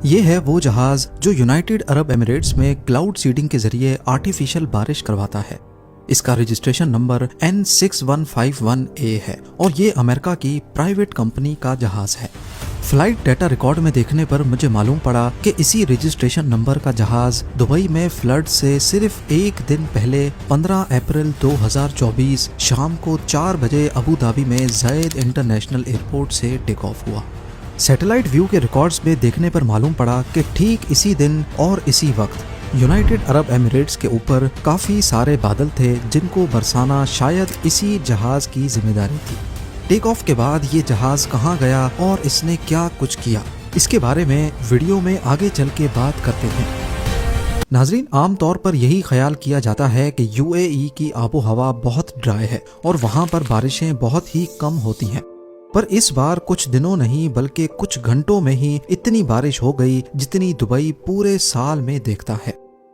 یہ ہے وہ جہاز جو یونائٹڈ عرب ایمریٹس میں کلاؤڈ سیڈنگ کے ذریعے آرٹیفیشل بارش کرواتا ہے۔ اس کا رجسٹریشن نمبر N6151A ہے اور یہ امریکہ کی پرائیویٹ کمپنی کا جہاز ہے۔ فلائٹ ڈیٹا ریکارڈ میں دیکھنے پر مجھے معلوم پڑا کہ اسی رجسٹریشن نمبر کا جہاز دبئی میں فلڈ سے صرف ایک دن پہلے 15 اپریل 2024 شام کو 4 بجے ابو دھابی میں زائد انٹرنیشنل ایئرپورٹ سے ٹیک آف ہوا۔ سیٹلائٹ ویو کے ریکارڈز میں دیکھنے پر معلوم پڑا کہ ٹھیک اسی دن اور اسی وقت یونائٹڈ عرب ایمریٹس کے اوپر کافی سارے بادل تھے جن کو برسانا شاید اسی جہاز کی ذمہ داری تھی۔ ٹیک آف کے بعد یہ جہاز کہاں گیا اور اس نے کیا کچھ کیا، اس کے بارے میں ویڈیو میں آگے چل کے بات کرتے ہیں۔ ناظرین، عام طور پر یہی خیال کیا جاتا ہے کہ UAE کی آب و ہوا بہت ڈرائی ہے اور وہاں پر بارشیں بہت ہی کم ہوتی ہیں، پر اس بار کچھ دنوں نہیں بلکہ کچھ گھنٹوں میں ہی اتنی بارش ہو گئی جتنی دبئی پورے سال میں دیکھتا ہے۔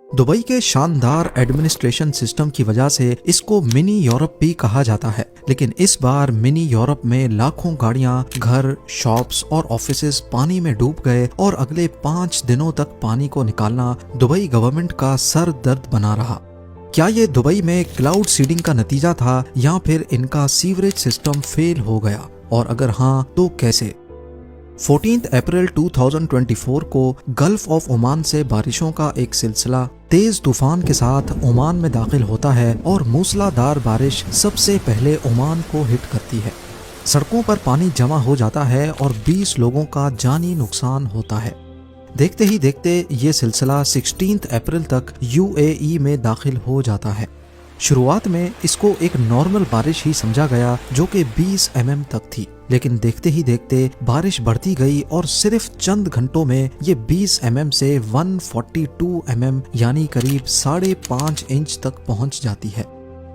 دبئی کے شاندار ایڈمنسٹریشن سسٹم کی وجہ سے اس کو منی یورپ بھی کہا جاتا ہے، لیکن اس بار منی یورپ میں لاکھوں گاڑیاں، گھر، شاپس اور آفیسز پانی میں ڈوب گئے اور اگلے 5 دنوں تک پانی کو نکالنا دبئی گورنمنٹ کا سر درد بنا رہا۔ کیا یہ دبئی میں کلاؤڈ سیڈنگ کا نتیجہ تھا یا پھر ان کا سیوریج سسٹم فیل ہو گیا، اور اگر ہاں تو کیسے؟ 14 اپریل 2024 کو گلف آف عمان سے بارشوں کا ایک سلسلہ تیز طوفان کے ساتھ عمان میں داخل ہوتا ہے اور موسلا دھار بارش سب سے پہلے عمان کو ہٹ کرتی ہے۔ سڑکوں پر پانی جمع ہو جاتا ہے اور 20 لوگوں کا جانی نقصان ہوتا ہے۔ دیکھتے ہی دیکھتے یہ سلسلہ 16 اپریل تک UAE میں داخل ہو جاتا ہے۔ شروعات میں اس کو ایک نارمل بارش ہی سمجھا گیا جو کہ 20 mm تک تھی، لیکن دیکھتے ہی دیکھتے بارش بڑھتی گئی اور صرف چند گھنٹوں میں یہ 20 mm سے 142 mm یعنی قریب 5.5 انچ تک پہنچ جاتی ہے۔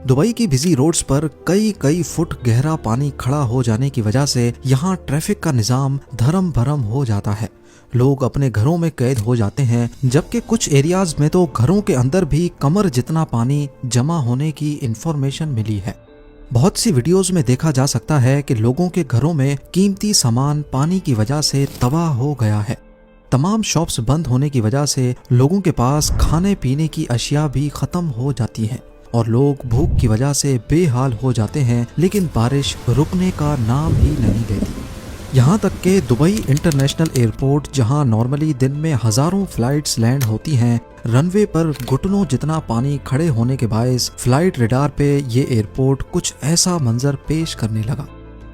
دبئی کی بزی روڈز پر کئی فٹ گہرا پانی کھڑا ہو جانے کی وجہ سے یہاں ٹریفک کا نظام دھرم بھرم ہو جاتا ہے۔ لوگ اپنے گھروں میں قید ہو جاتے ہیں، جبکہ کچھ ایریاز میں تو گھروں کے اندر بھی کمر جتنا پانی جمع ہونے کی انفارمیشن ملی ہے۔ بہت سی ویڈیوز میں دیکھا جا سکتا ہے کہ لوگوں کے گھروں میں قیمتی سامان پانی کی وجہ سے تباہ ہو گیا ہے۔ تمام شاپس بند ہونے کی وجہ سے لوگوں کے پاس کھانے پینے کی اشیاء بھی ختم ہو جاتی ہیں اور لوگ بھوک کی وجہ سے بے حال ہو جاتے ہیں، لیکن بارش رکنے کا نام ہی نہیں لیتی۔ یہاں تک کہ دبئی انٹرنیشنل ایئرپورٹ، جہاں نارملی دن میں ہزاروں فلائٹس لینڈ ہوتی ہیں، رن وے پر گھٹنوں جتنا پانی کھڑے ہونے کے باعث فلائٹ ریڈار پہ یہ ایئرپورٹ کچھ ایسا منظر پیش کرنے لگا۔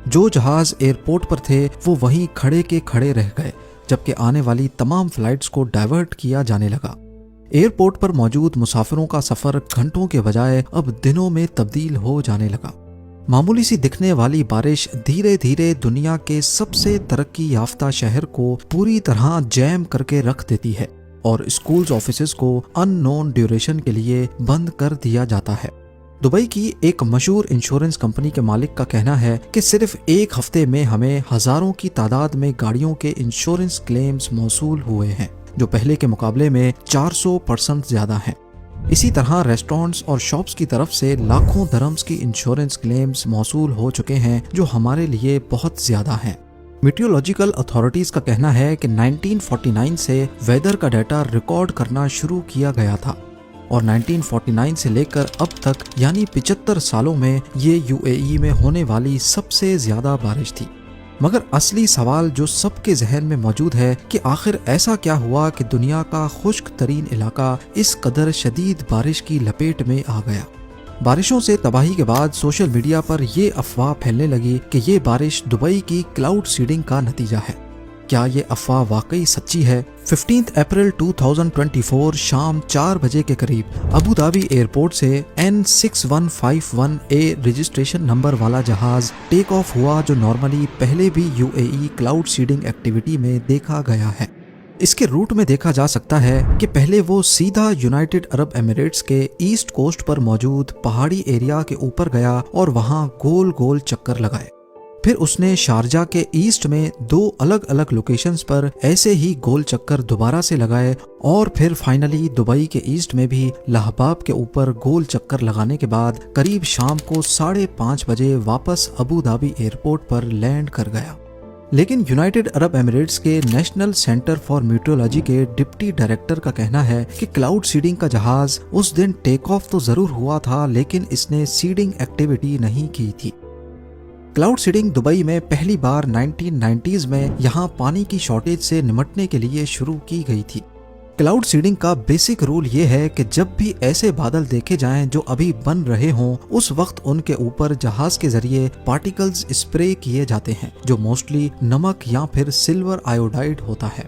جو جہاز ایئرپورٹ پر تھے وہ وہیں کھڑے کے کھڑے رہ گئے، جبکہ آنے والی تمام فلائٹس کو ڈائیورٹ کیا جانے لگا۔ ایئرپورٹ پر موجود مسافروں کا سفر گھنٹوں کے بجائے اب دنوں میں تبدیل ہو جانے لگا۔ معمولی سی دکھنے والی بارش دھیرے دھیرے دنیا کے سب سے ترقی یافتہ شہر کو پوری طرح جیم کر کے رکھ دیتی ہے اور اسکولز آفیسز کو ان نون ڈیوریشن کے لیے بند کر دیا جاتا ہے۔ دبئی کی ایک مشہور انشورنس کمپنی کے مالک کا کہنا ہے کہ صرف ایک ہفتے میں ہمیں ہزاروں کی تعداد میں گاڑیوں کے انشورنس کلیمز موصول ہوئے ہیں، جو پہلے کے مقابلے میں 400% زیادہ ہیں۔ اسی طرح ریسٹورنٹس اور شاپس کی طرف سے لاکھوں درہمز کی انشورنس کلیمز موصول ہو چکے ہیں، جو ہمارے لیے بہت زیادہ ہیں۔ میٹیورولوجیکل اتھارٹیز کا کہنا ہے کہ 1949 سے ویدر کا ڈیٹا ریکارڈ کرنا شروع کیا گیا تھا اور 1949 سے لے کر اب تک یعنی 75 سالوں میں یہ UAE میں ہونے والی سب سے زیادہ بارش تھی۔ مگر اصلی سوال جو سب کے ذہن میں موجود ہے کہ آخر ایسا کیا ہوا کہ دنیا کا خشک ترین علاقہ اس قدر شدید بارش کی لپیٹ میں آ گیا۔ بارشوں سے تباہی کے بعد سوشل میڈیا پر یہ افواہ پھیلنے لگی کہ یہ بارش دبئی کی کلاؤڈ سیڈنگ کا نتیجہ ہے۔ کیا یہ افواہ واقعی سچی ہے؟ 15 اپریل 2024 شام 4 بجے کے قریب ابو دھابی ایئرپورٹ سے N6151A رجسٹریشن نمبر والا جہاز ٹیک آف ہوا، جو نارملی پہلے بھی UAE کلاؤڈ سیڈنگ ایکٹیویٹی میں دیکھا گیا ہے۔ اس کے روٹ میں دیکھا جا سکتا ہے کہ پہلے وہ سیدھا یونائٹڈ عرب ایمریٹس کے ایسٹ کوسٹ پر موجود پہاڑی ایریا کے اوپر گیا اور وہاں گول گول چکر لگائے۔ پھر اس نے شارجہ کے ایسٹ میں 2 الگ الگ لوکیشنز پر ایسے ہی گول چکر دوبارہ سے لگائے اور پھر فائنلی دبئی کے ایسٹ میں بھی لہباب کے اوپر گول چکر لگانے کے بعد قریب شام کو 5:30 بجے واپس ابو دھابی ایئرپورٹ پر لینڈ کر گیا۔ لیکن یونائٹڈ عرب ایمریٹس کے نیشنل سینٹر فار میٹرولوجی کے ڈپٹی ڈائریکٹر کا کہنا ہے کہ کلاؤڈ سیڈنگ کا جہاز اس دن ٹیک آف تو ضرور ہوا تھا لیکن اس نے سیڈنگ ایکٹیویٹی نہیں کی تھی۔ کلاؤڈ سیڈنگ دبئی میں پہلی بار 1990s میں یہاں پانی کی شارٹیج سے نمٹنے کے لیے شروع کی گئی تھی۔ کلاؤڈ سیڈنگ کا بیسک رول یہ ہے کہ جب بھی ایسے بادل دیکھے جائیں جو ابھی بن رہے ہوں، اس وقت ان کے اوپر جہاز کے ذریعے پارٹیکلز اسپرے کیے جاتے ہیں جو موسٹلی نمک یا پھر سلور آیوڈائڈ ہوتا ہے۔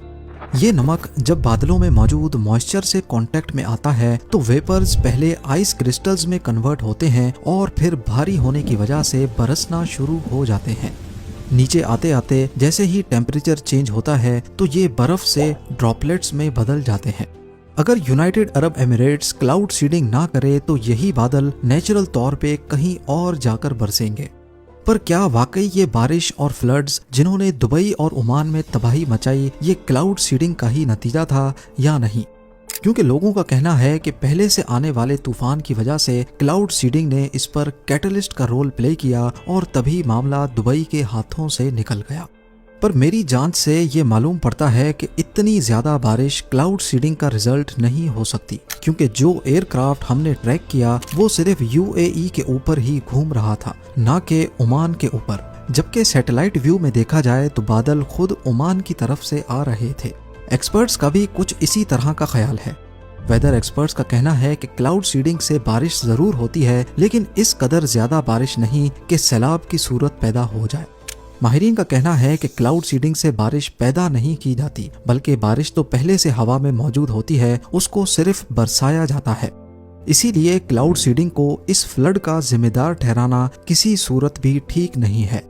یہ نمک جب بادلوں میں موجود موئسچر سے کانٹیکٹ میں آتا ہے تو ویپرز پہلے آئس کرسٹلز میں کنورٹ ہوتے ہیں اور پھر بھاری ہونے کی وجہ سے برسنا شروع ہو جاتے ہیں۔ نیچے آتے آتے جیسے ہی ٹیمپریچر چینج ہوتا ہے تو یہ برف سے ڈراپلیٹس میں بدل جاتے ہیں۔ اگر یونائٹڈ عرب ایمریٹس کلاؤڈ سیڈنگ نہ کرے تو یہی بادل نیچرل طور پہ کہیں اور جا کر برسیں گے۔ پر کیا واقعی یہ بارش اور فلڈز جنہوں نے دبئی اور عمان میں تباہی مچائی یہ کلاؤڈ سیڈنگ کا ہی نتیجہ تھا یا نہیں؟ کیونکہ لوگوں کا کہنا ہے کہ پہلے سے آنے والے طوفان کی وجہ سے کلاؤڈ سیڈنگ نے اس پر کیٹلسٹ کا رول پلے کیا اور تبھی معاملہ دبئی کے ہاتھوں سے نکل گیا۔ پر میری جانچ سے یہ معلوم پڑتا ہے کہ اتنی زیادہ بارش کلاؤڈ سیڈنگ کا رزلٹ نہیں ہو سکتی، کیونکہ جو ایئر کرافٹ ہم نے ٹریک کیا وہ صرف UAE کے اوپر ہی گھوم رہا تھا، نہ کہ عمان کے اوپر، جبکہ سیٹلائٹ ویو میں دیکھا جائے تو بادل خود عمان کی طرف سے آ رہے تھے۔ ایکسپرٹس کا بھی کچھ اسی طرح کا خیال ہے۔ ویدر ایکسپرٹس کا کہنا ہے کہ کلاؤڈ سیڈنگ سے بارش ضرور ہوتی ہے لیکن اس قدر زیادہ بارش نہیں کہ سیلاب کی صورت پیدا ہو جائے۔ ماہرین کا کہنا ہے کہ کلاؤڈ سیڈنگ سے بارش پیدا نہیں کی جاتی، بلکہ بارش تو پہلے سے ہوا میں موجود ہوتی ہے، اس کو صرف برسایا جاتا ہے۔ اسی لیے کلاؤڈ سیڈنگ کو اس فلڈ کا ذمہ دار ٹھہرانا کسی صورت بھی ٹھیک نہیں ہے۔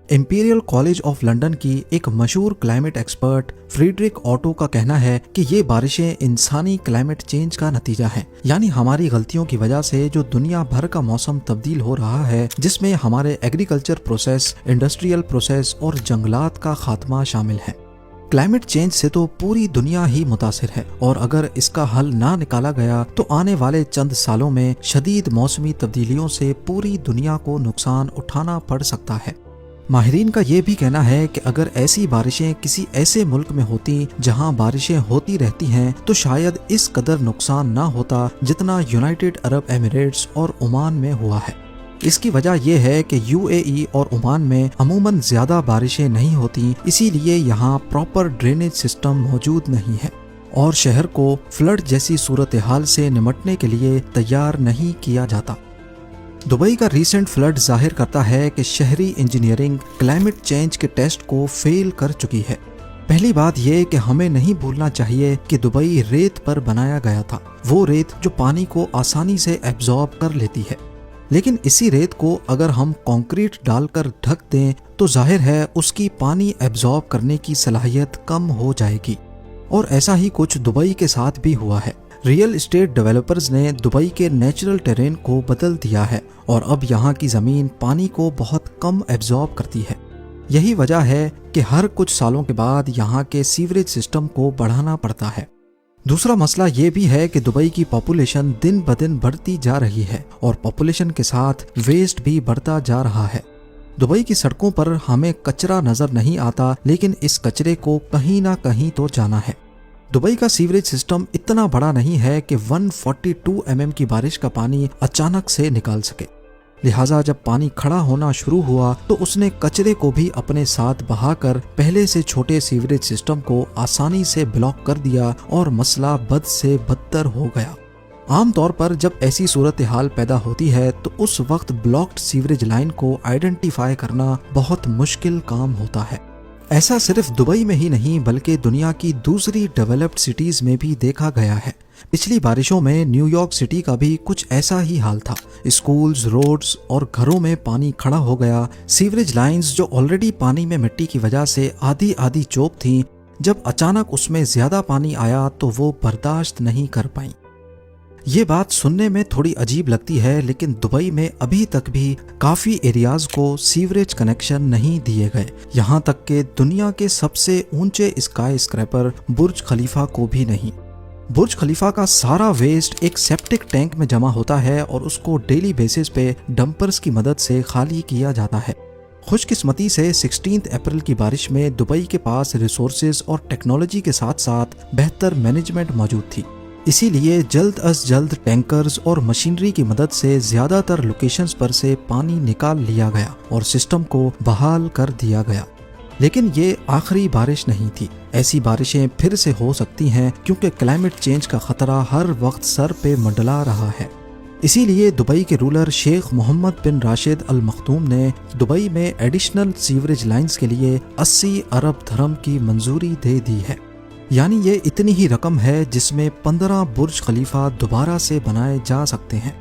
امپیریل کالج آف لنڈن کی ایک مشہور کلائمیٹ ایکسپرٹ فریڈرک آٹو کا کہنا ہے کہ یہ بارشیں انسانی کلائمیٹ چینج کا نتیجہ ہیں، یعنی ہماری غلطیوں کی وجہ سے جو دنیا بھر کا موسم تبدیل ہو رہا ہے، جس میں ہمارے ایگریکلچر پروسیس، انڈسٹریل پروسیس اور جنگلات کا خاتمہ شامل ہے۔ کلائمیٹ چینج سے تو پوری دنیا ہی متاثر ہے اور اگر اس کا حل نہ نکالا گیا تو آنے والے چند سالوں میں شدید موسمی تبدیلیوں سے پوری دنیا کو نقصان اٹھانا پڑ سکتا ہے۔ ماہرین کا یہ بھی کہنا ہے کہ اگر ایسی بارشیں کسی ایسے ملک میں ہوتی جہاں بارشیں ہوتی رہتی ہیں تو شاید اس قدر نقصان نہ ہوتا جتنا یونائٹڈ عرب ایمریٹس اور عمان میں ہوا ہے۔ اس کی وجہ یہ ہے کہ UAE اور عمان میں عموماً زیادہ بارشیں نہیں ہوتی، اسی لیے یہاں پراپر ڈرینیج سسٹم موجود نہیں ہے اور شہر کو فلڈ جیسی صورتحال سے نمٹنے کے لیے تیار نہیں کیا جاتا۔ دبئی کا ریسنٹ فلڈ ظاہر کرتا ہے کہ شہری انجینئرنگ کلائمیٹ چینج کے ٹیسٹ کو فیل کر چکی ہے۔ پہلی بات یہ کہ ہمیں نہیں بھولنا چاہیے کہ دبئی ریت پر بنایا گیا تھا، وہ ریت جو پانی کو آسانی سے ایبزارب کر لیتی ہے، لیکن اسی ریت کو اگر ہم کانکریٹ ڈال کر ڈھک دیں تو ظاہر ہے اس کی پانی ایبزارب کرنے کی صلاحیت کم ہو جائے گی، اور ایسا ہی کچھ دبئی کے ساتھ بھی ہوا ہے۔ ریئل اسٹیٹ ڈیولپرز نے دبئی کے نیچرل ٹیرین کو بدل دیا ہے اور اب یہاں کی زمین پانی کو بہت کم ایبزارب کرتی ہے۔ یہی وجہ ہے کہ ہر کچھ سالوں کے بعد یہاں کے سیوریج سسٹم کو بڑھانا پڑتا ہے۔ دوسرا مسئلہ یہ بھی ہے کہ دبئی کی پاپولیشن دن بدن بڑھتی جا رہی ہے اور پاپولیشن کے ساتھ ویسٹ بھی بڑھتا جا رہا ہے۔ دبئی کی سڑکوں پر ہمیں کچرا نظر نہیں آتا لیکن اس کچرے کو کہیں نہ کہیں تو جانا ہے۔ دبئی کا سیوریج سسٹم اتنا بڑا نہیں ہے کہ 142 mm کی بارش کا پانی اچانک سے نکال سکے، لہٰذا جب پانی کھڑا ہونا شروع ہوا تو اس نے کچرے کو بھی اپنے ساتھ بہا کر پہلے سے چھوٹے سیوریج سسٹم کو آسانی سے بلاک کر دیا اور مسئلہ بد سے بدتر ہو گیا۔ عام طور پر جب ایسی صورتحال پیدا ہوتی ہے تو اس وقت بلاکڈ سیوریج لائن کو آئیڈینٹیفائی کرنا بہت مشکل کام ہوتا ہے۔ ایسا صرف دبئی میں ہی نہیں بلکہ دنیا کی دوسری ڈیولپڈ سٹیز میں بھی دیکھا گیا ہے۔ پچھلی بارشوں میں نیو یارک سٹی کا بھی کچھ ایسا ہی حال تھا۔ اسکولز، روڈز اور گھروں میں پانی کھڑا ہو گیا۔ سیوریج لائنز جو آلریڈی پانی میں مٹی کی وجہ سے آدھی چوک تھیں، جب اچانک اس میں زیادہ پانی آیا تو وہ برداشت نہیں کر پائیں۔ یہ بات سننے میں تھوڑی عجیب لگتی ہے لیکن دبئی میں ابھی تک بھی کافی ایریاز کو سیوریج کنیکشن نہیں دیے گئے، یہاں تک کہ دنیا کے سب سے اونچے اسکائی اسکریپر برج خلیفہ کو بھی نہیں۔ برج خلیفہ کا سارا ویسٹ ایک سیپٹک ٹینک میں جمع ہوتا ہے اور اس کو ڈیلی بیسس پہ ڈمپرز کی مدد سے خالی کیا جاتا ہے۔ خوش قسمتی سے 16 اپریل کی بارش میں دبئی کے پاس ریسورسز اور ٹیکنالوجی کے ساتھ ساتھ بہتر مینجمنٹ موجود تھی، اسی لیے جلد از جلد ٹینکرز اور مشینری کی مدد سے زیادہ تر لوکیشنز پر سے پانی نکال لیا گیا اور سسٹم کو بحال کر دیا گیا۔ لیکن یہ آخری بارش نہیں تھی، ایسی بارشیں پھر سے ہو سکتی ہیں کیونکہ کلائمیٹ چینج کا خطرہ ہر وقت سر پہ منڈلا رہا ہے۔ اسی لیے دبئی کے رولر شیخ محمد بن راشد المختوم نے دبئی میں ایڈیشنل سیوریج لائنز کے لیے 80 ارب درہم کی منظوری دے دی ہے، یعنی یہ اتنی ہی رقم ہے جس میں 15 برج خلیفہ دوبارہ سے بنائے جا سکتے ہیں۔